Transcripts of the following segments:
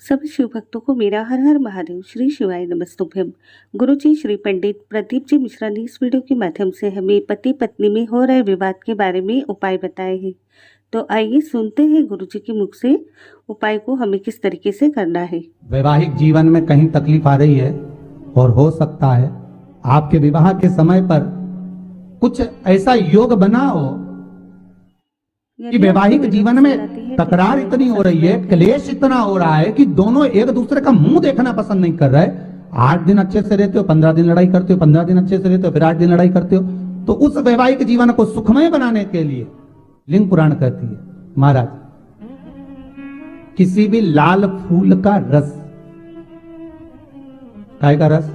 सभी शिव भक्तों को मेरा हर हर महादेव श्री शिवाय नमस्तुभ्यम। गुरुजी श्री पंडित प्रदीप जी मिश्रा ने इस वीडियो के माध्यम से हमें पति पत्नी में हो रहे विवाद के बारे में उपाय बताए हैं। तो आइए सुनते हैं गुरुजी के मुख से उपाय को हमें किस तरीके से करना है। वैवाहिक जीवन में कहीं तकलीफ आ रही है और हो सकता है आपके विवाह के समय पर कुछ ऐसा योग बना हो कि वैवाहिक जीवन में तकरार इतनी हो रही है, क्लेश इतना हो रहा है कि दोनों एक दूसरे का मुंह देखना पसंद नहीं कर रहे। 8 दिन अच्छे से रहते हो, 15 दिन लड़ाई करते हो, 15 दिन अच्छे से रहते हो, फिर 8 दिन लड़ाई करते हो। तो उस वैवाहिक जीवन को सुखमय बनाने के लिए लिंग पुराण कहती है, महाराज किसी भी लाल फूल का रस, काय का रस,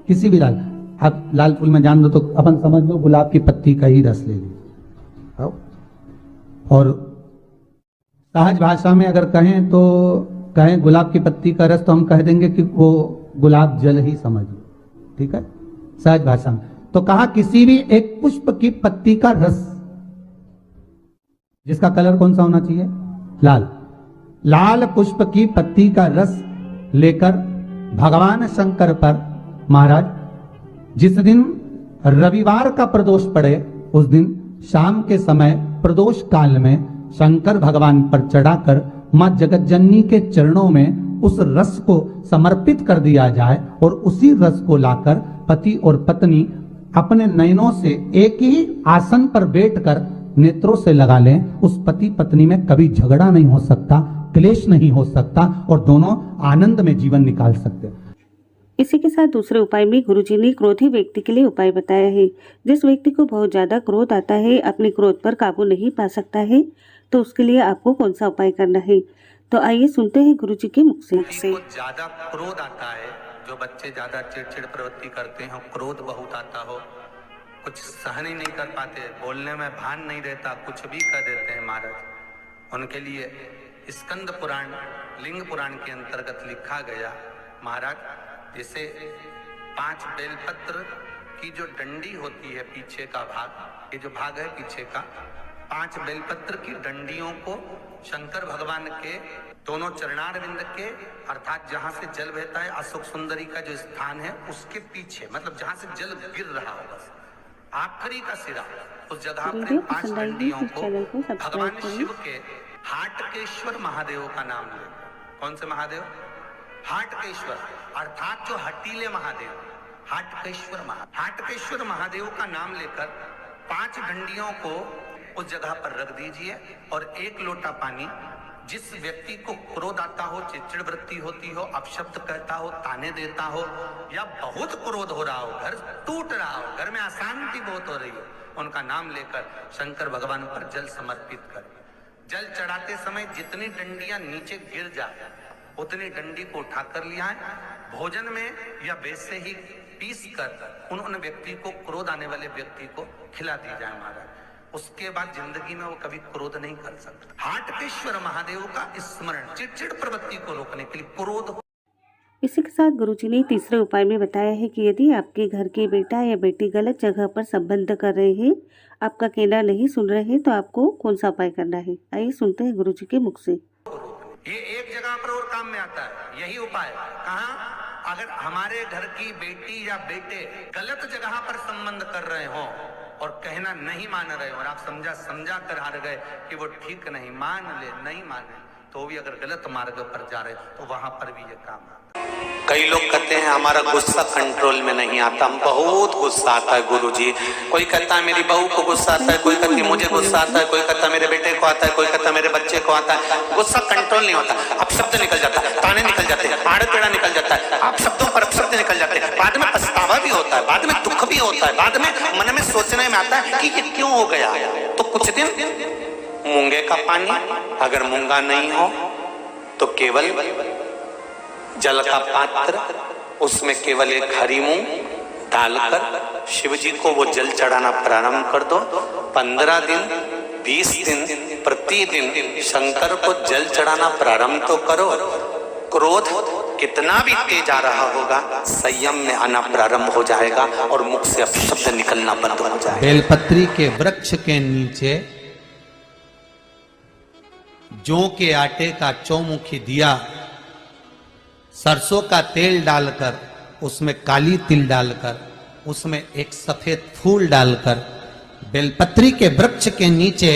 किसी भी लाल, आप लाल फूल में जान दो तो अपन समझ लो गुलाब की पत्ती का ही रस ले लीजिए। और सहज भाषा में अगर कहें तो कहें गुलाब की पत्ती का रस, तो हम कह देंगे कि वो गुलाब जल ही समझिए, ठीक है, सहज भाषा में। तो कहा किसी भी एक पुष्प की पत्ती का रस, जिसका कलर कौन सा होना चाहिए, लाल, लाल पुष्प की पत्ती का रस लेकर भगवान शंकर पर, महाराज जिस दिन रविवार का प्रदोष पड़े उस दिन शाम के समय प्रदोष काल में शंकर भगवान पर चढ़ाकर मां जगतजननी के चरणों में उस रस को समर्पित कर दिया जाए और उसी रस को लाकर पति और पत्नी अपने नयनों से एक ही आसन पर बैठकर नेत्रों से लगा लें। उस पति पत्नी में कभी झगड़ा नहीं हो सकता, क्लेश नहीं हो सकता और दोनों आनंद में जीवन निकाल सकते। इसी के साथ दूसरे उपाय में गुरुजी ने क्रोधी व्यक्ति के लिए उपाय बताया है। जिस व्यक्ति को बहुत ज्यादा क्रोध आता है, अपने क्रोध पर काबू नहीं पा सकता है, तो उसके लिए आपको कौन सा उपाय करना है। तो आइए सुनते हैं गुरुजी के मुख से। ज्यादा क्रोध आता है, जो बच्चे ज्यादा चिड़चिड़ प्रवृत्ति करते हैं, क्रोध बहुत आता हो, कुछ सहन ही नहीं कर पाते, बोलने में भान नहीं रहता, कुछ भी कर देते हैं महाराज, उनके लिए स्कंद पुराण लिंग पुराण के अंतर्गत लिखा गया, महाराज जैसे 5 बेलपत्र की जो डंडी होती है, पीछे का भाग, ये जो भाग है पीछे का, 5 बेलपत्र की डंडियों को शंकर भगवान के दोनों चरणारविंद के, अर्थात जहां से जल बहता है अशोक सुंदरी का जो स्थान है उसके पीछे, मतलब जहां से जल गिर रहा हो बस आखिरी का सिरा, उस जगह पर 5 डंडियों को भगवान शिव के हाटकेश्वर महादेव का नाम ले। कौन से महादेव? हाटकेश्वर, अर्थात जो हटीले महादेव, हाटकेश्वर महादेव का नाम लेकर 5 डंडियों को उस जगह पर रख दीजिए और 1 लोटा पानी, जिस व्यक्ति को क्रोध आता हो, चिड़चिड़ वृत्ति होती हो, अपशब्द कहता हो, ताने देता हो, या बहुत क्रोध हो रहा हो, घर टूट रहा हो, घर में अशांति बहुत हो रही हो, उनका नाम लेकर शंकर भगवान पर जल समर्पित कर, जल चढ़ाते समय जितनी डंडियां नीचे गिर जाए उतनी डंडी को उठा कर लिया है, भोजन में या वैसे ही पीस कर उन व्यक्ति को, क्रोध आने वाले व्यक्ति को खिला दी जाए महाराज। उसके बाद जिंदगी में वो कभी क्रोध नहीं कर सकता। हाटकेश्वर महादेव का स्मरण चिड़चिड़ प्रवृत्ति को रोकने के लिए, क्रोध। इसी के साथ गुरुजी ने तीसरे उपाय में बताया है कि यदि आपके घर के बेटा या बेटी गलत जगह पर संबंध कर रहे हैं, आपका कहना नहीं सुन रहे हैं, तो आपको कौन सा उपाय करना है। आइए सुनते हैं गुरुजी के मुख से। ये एक जगह पर और काम में आता है यही उपाय। कहाँ? अगर हमारे घर की बेटी या बेटे गलत जगह पर संबंध कर रहे हो और कहना नहीं मान रहे हो, और आप समझा कर हार गए कि वो ठीक नहीं, मान ले, नहीं माने, तो भी अगर गलत मार्ग पर जा रहे तो वहां पर भी ये काम आता। कई लोग कहते हैं हमारा गुस्सा कंट्रोल में नहीं आता, बहुत गुस्सा आता है गुरुजी। कोई कहता है मेरी बहू को गुस्सा आता है, कोई कहती है मुझे गुस्सा आता है, कोई कहता है मेरे बेटे को आता है, कोई कहता है मेरे बच्चे को आता है। गुस्सा कंट्रोल नहीं होता, अपशब्द निकल जाता है, ताने निकल जाते हैं, आड़ टेढ़ा निकल जाता है, अपशब्दों पर अपशब्द निकल जाते हैं, बाद में पछतावा भी होता है, बाद में दुख भी होता है, बाद में मन में सोचने में आता है कि ये क्यों हो गया। तो कुछ दिन मूंगे का पानी, अगर मूंगा नहीं हो तो केवल जल का पात्र, उसमें केवल एक हरी मूंग डालकर शिव जी को वो जल चढ़ाना प्रारंभ कर दो। 15 दिन 20 दिन प्रतिदिन शंकर को जल चढ़ाना प्रारंभ तो करो। क्रोध कितना भी तेज आ रहा होगा, संयम में आना प्रारंभ हो जाएगा और मुख से अपशब्द निकलना बंद हो जाएगा। बेलपत्री के वृक्ष के नीचे जौ के आटे का चौमुखी दिया सरसों का तेल डालकर उसमें काली तिल डालकर उसमें एक सफेद फूल डालकर बेलपत्री के वृक्ष के नीचे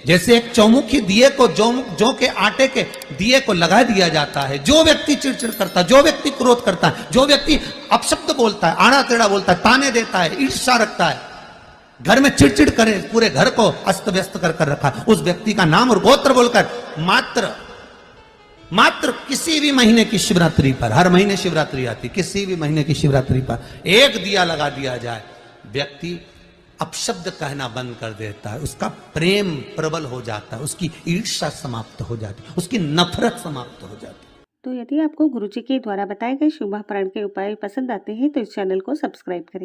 जैसे एक चौमुखी दिए को जौ के आटे के दिए को लगा दिया जाता है। जो व्यक्ति चिड़चिड़ करता है, जो व्यक्ति क्रोध करता है, जो व्यक्ति अपशब्द बोलता है, आड़ा टेढ़ा बोलता है, ताने देता है, ईर्ष्या रखता है, घर में चिड़चिड़ करे, पूरे घर को अस्त व्यस्त कर रखा, उस व्यक्ति का नाम और गोत्र बोलकर मात्र किसी भी महीने की शिवरात्रि पर, हर महीने शिवरात्रि आती, किसी भी महीने की शिवरात्रि पर एक दिया लगा दिया जाए, व्यक्ति अपशब्द कहना बंद कर देता है, उसका प्रेम प्रबल हो जाता है, उसकी ईर्ष्या समाप्त हो जाती है, उसकी नफरत समाप्त हो जाती है। तो यदि आपको गुरुजी के द्वारा बताए गए शुभ पारण के उपाय पसंद आते हैं तो इस चैनल को सब्सक्राइब करें।